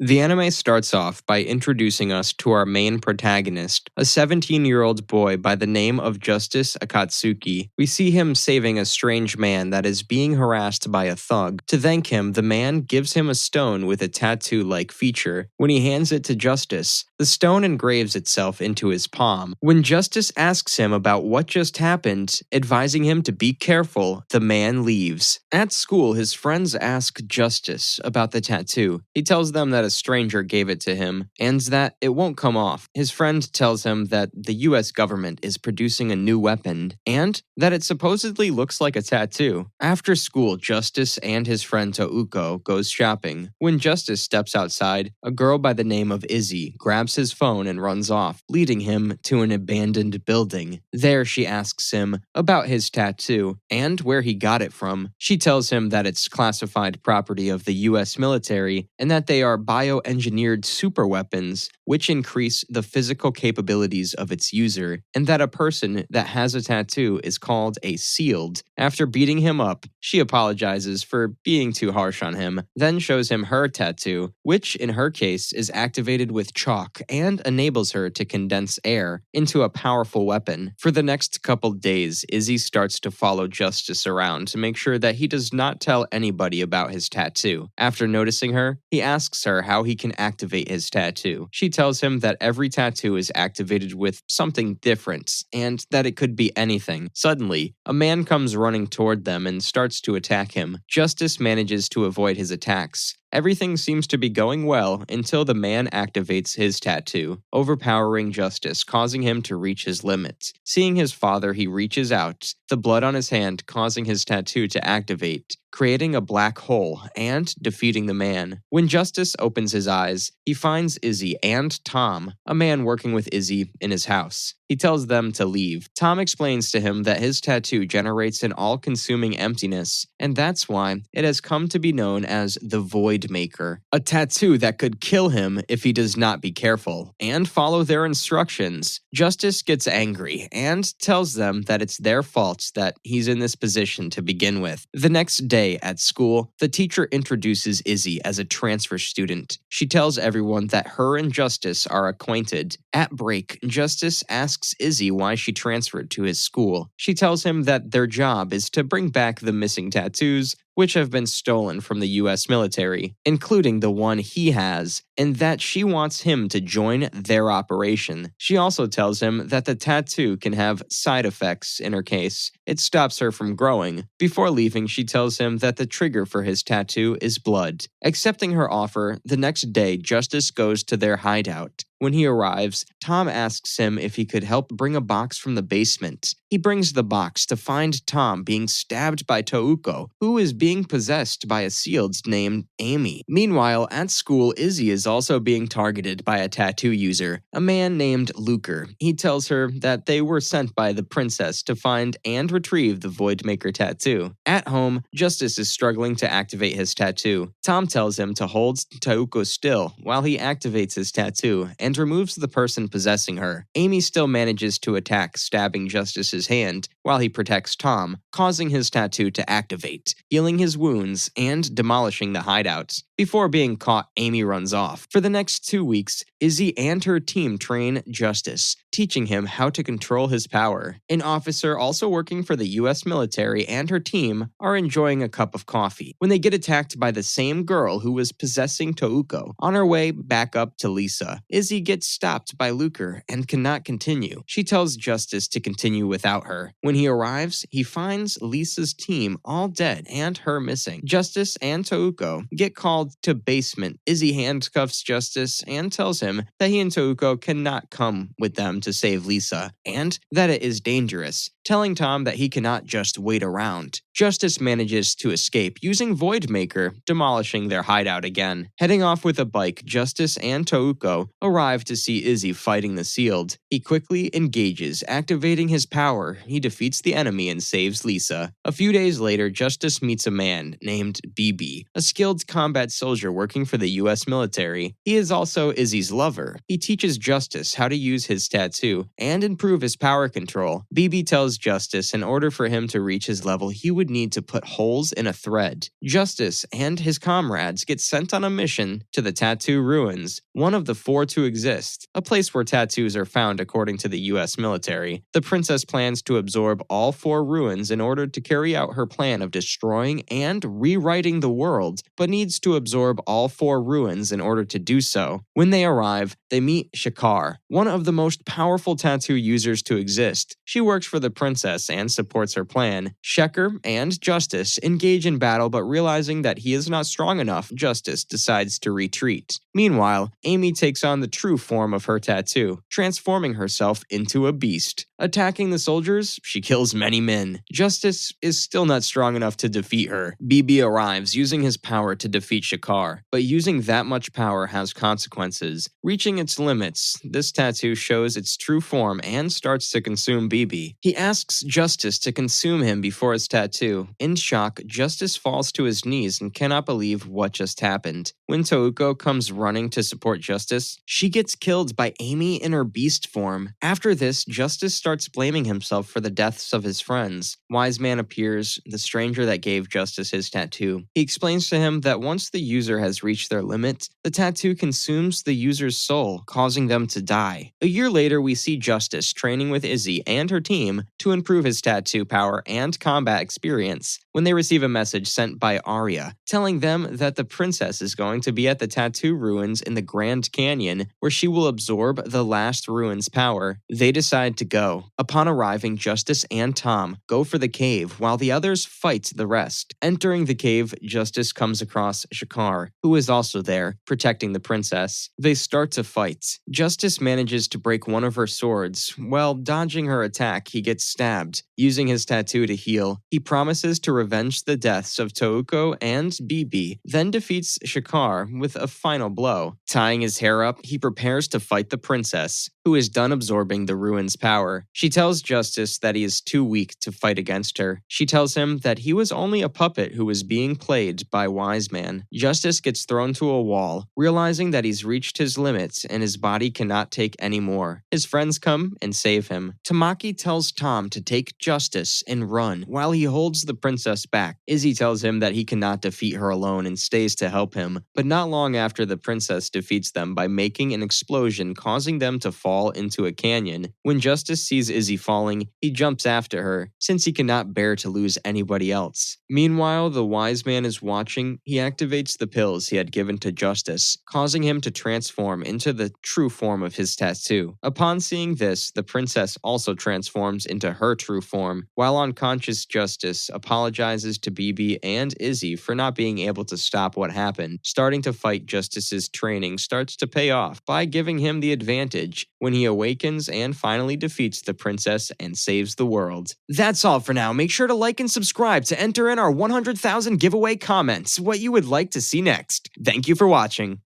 The anime starts off by introducing us to our main protagonist, a 17-year-old boy by the name of Justice Akatsuki. We see him saving a strange man that is being harassed by a thug. To thank him, the man gives him a stone with a tattoo-like feature. When he hands it to Justice, the stone engraves itself into his palm. When Justice asks him about what just happened, advising him to be careful, the man leaves. At school, his friends ask Justice about the tattoo. He tells them that a stranger gave it to him, and that it won't come off. His friend tells him that the US government is producing a new weapon, and that it supposedly looks like a tattoo. After school, Justice and his friend Touko goes shopping. When Justice steps outside, a girl by the name of Izzy grabs his phone and runs off, leading him to an abandoned building. There, she asks him about his tattoo and where he got it from. She tells him that it's classified property of the US military and that they are bioengineered superweapons which increase the physical capabilities of its user, and that a person that has a tattoo is called a sealed. After beating him up, she apologizes for being too harsh on him, then shows him her tattoo, which in her case is activated with chalk and enables her to condense air into a powerful weapon. For the next couple days, Izzy starts to follow Justice around to make sure that he does not tell anybody about his tattoo. After noticing her, he asks her how he can activate his tattoo. She tells him that every tattoo is activated with something different, and that it could be anything. Suddenly, a man comes running toward them and starts to attack him. Justice manages to avoid his attacks. Everything seems to be going well until the man activates his tattoo, overpowering Justice, causing him to reach his limits. Seeing his father, he reaches out, the blood on his hand causing his tattoo to activate, creating a black hole and defeating the man. When Justice opens his eyes, he finds Izzy and Tom, a man working with Izzy, in his house. He tells them to leave. Tom explains to him that his tattoo generates an all-consuming emptiness, and that's why it has come to be known as the Void Maker, a tattoo that could kill him if he does not be careful and follow their instructions. Justice gets angry and tells them that it's their fault that he's in this position to begin with. The next day at school, the teacher introduces Izzy as a transfer student. She tells everyone that her and Justice are acquainted. At break, Justice asks Izzy why she transferred to his school. She tells him that their job is to bring back the missing tattoos, which have been stolen from the US military, including the one he has, and that she wants him to join their operation. She also tells him that the tattoo can have side effects in her case. It stops her from growing. Before leaving, she tells him that the trigger for his tattoo is blood. Accepting her offer, the next day, Justice goes to their hideout. When he arrives, Tom asks him if he could help bring a box from the basement. He brings the box to find Tom being stabbed by Touko, who is being possessed by a sealed named Amy. Meanwhile, at school, Izzy is also being targeted by a tattoo user, a man named Luker. He tells her that they were sent by the princess to find and retrieve the Voidmaker tattoo. At home, Justice is struggling to activate his tattoo. Tom tells him to hold Touko still while he activates his tattoo and removes the person possessing her. Amy still manages to attack, stabbing Justice's hand while he protects Tom, causing his tattoo to activate, healing his wounds and demolishing the hideouts. Before being caught, Amy runs off. For the next 2 weeks, Izzy and her team train Justice, teaching him how to control his power. An officer also working for the US military and her team are enjoying a cup of coffee when they get attacked by the same girl who was possessing Touko. On her way back up to Lisa, Izzy gets stopped by Luker and cannot continue. She tells Justice to continue without her. When he arrives, he finds Lisa's team all dead and her missing. Justice and Touko get called to basement. Izzy handcuffs Justice and tells him that he and Touko cannot come with them to save Lisa, and that it is dangerous, telling Tom that he cannot just wait around. Justice manages to escape using Voidmaker, demolishing their hideout again. Heading off with a bike, Justice and Touko arrive to see Izzy fighting the sealed. He quickly engages, activating his power. He defeats the enemy and saves Lisa. A few days later, Justice meets a man named BB, a skilled combat soldier working for the US military. He is also Izzy's lover. He teaches Justice how to use his tattoo and improve his power control. BB tells Justice in order for him to reach his level, he would would need to put holes in a thread. Justice and his comrades get sent on a mission to the Tattoo Ruins, one of the 4 to exist, a place where tattoos are found according to the US military. The princess plans to absorb all 4 ruins in order to carry out her plan of destroying and rewriting the world, but needs to absorb all 4 ruins in order to do so. When they arrive, they meet Shakar, one of the most powerful tattoo users to exist. She works for the princess and supports her plan. Shekhar and Justice engage in battle, but realizing that he is not strong enough, Justice decides to retreat. Meanwhile, Amy takes on the true form of her tattoo, transforming herself into a beast. Attacking the soldiers, she kills many men. Justice is still not strong enough to defeat her. BB arrives using his power to defeat Shakar, but using that much power has consequences. Reaching its limits, this tattoo shows its true form and starts to consume BB. He asks Justice to consume him before his tattoo. In shock, Justice falls to his knees and cannot believe what just happened. When Touko comes running to support Justice, she gets killed by Amy in her beast form. After this, Justice starts blaming himself for the deaths of his friends. Wise Man appears, the stranger that gave Justice his tattoo. He explains to him that once the user has reached their limit, the tattoo consumes the user's soul, causing them to die. A year later, we see Justice training with Izzy and her team to improve his tattoo power and combat experience when they receive a message sent by Arya, telling them that the princess is going to be at the Tattoo Ruins in the Grand Canyon, where she will absorb the last ruin's power. They decide to go. Upon arriving, Justice and Tom go for the cave, while the others fight the rest. Entering the cave, Justice comes across Shakar, who is also there, protecting the princess. They start to fight. Justice manages to break one of her swords. While dodging her attack, he gets stabbed. Using his tattoo to heal, he promises to revenge the deaths of Touko and BB, then defeats Shakar with a final blow. Tying his hair up, he prepares to fight the princess, who is done absorbing the ruin's power. She tells Justice that he is too weak to fight against her. She tells him that he was only a puppet who was being played by Wise Man. Justice gets thrown to a wall, realizing that he's reached his limits and his body cannot take any more. His friends come and save him. Tamaki tells Tom to take Justice and run while he holds the princess back. Izzy tells him that he cannot defeat her alone and stays to help him, but not long after the princess defeats them by making an explosion causing them to fall into a canyon. When Justice sees Izzy falling, he jumps after her, since he cannot bear to lose anybody else. Meanwhile, the Wise Man is watching. He activates the pills he had given to Justice, causing him to transform into the true form of his tattoo. Upon seeing this, the princess also transforms into her true form. While unconscious, Justice apologizes to BB and Izzy for not being able to stop what happened. Starting to fight, Justice's training starts to pay off by giving him the advantage when he awakens and finally defeats the princess and saves the world. That's all for now. Make sure to like and subscribe to enter in our 100,000 giveaway comments what you would like to see next. Thank you for watching.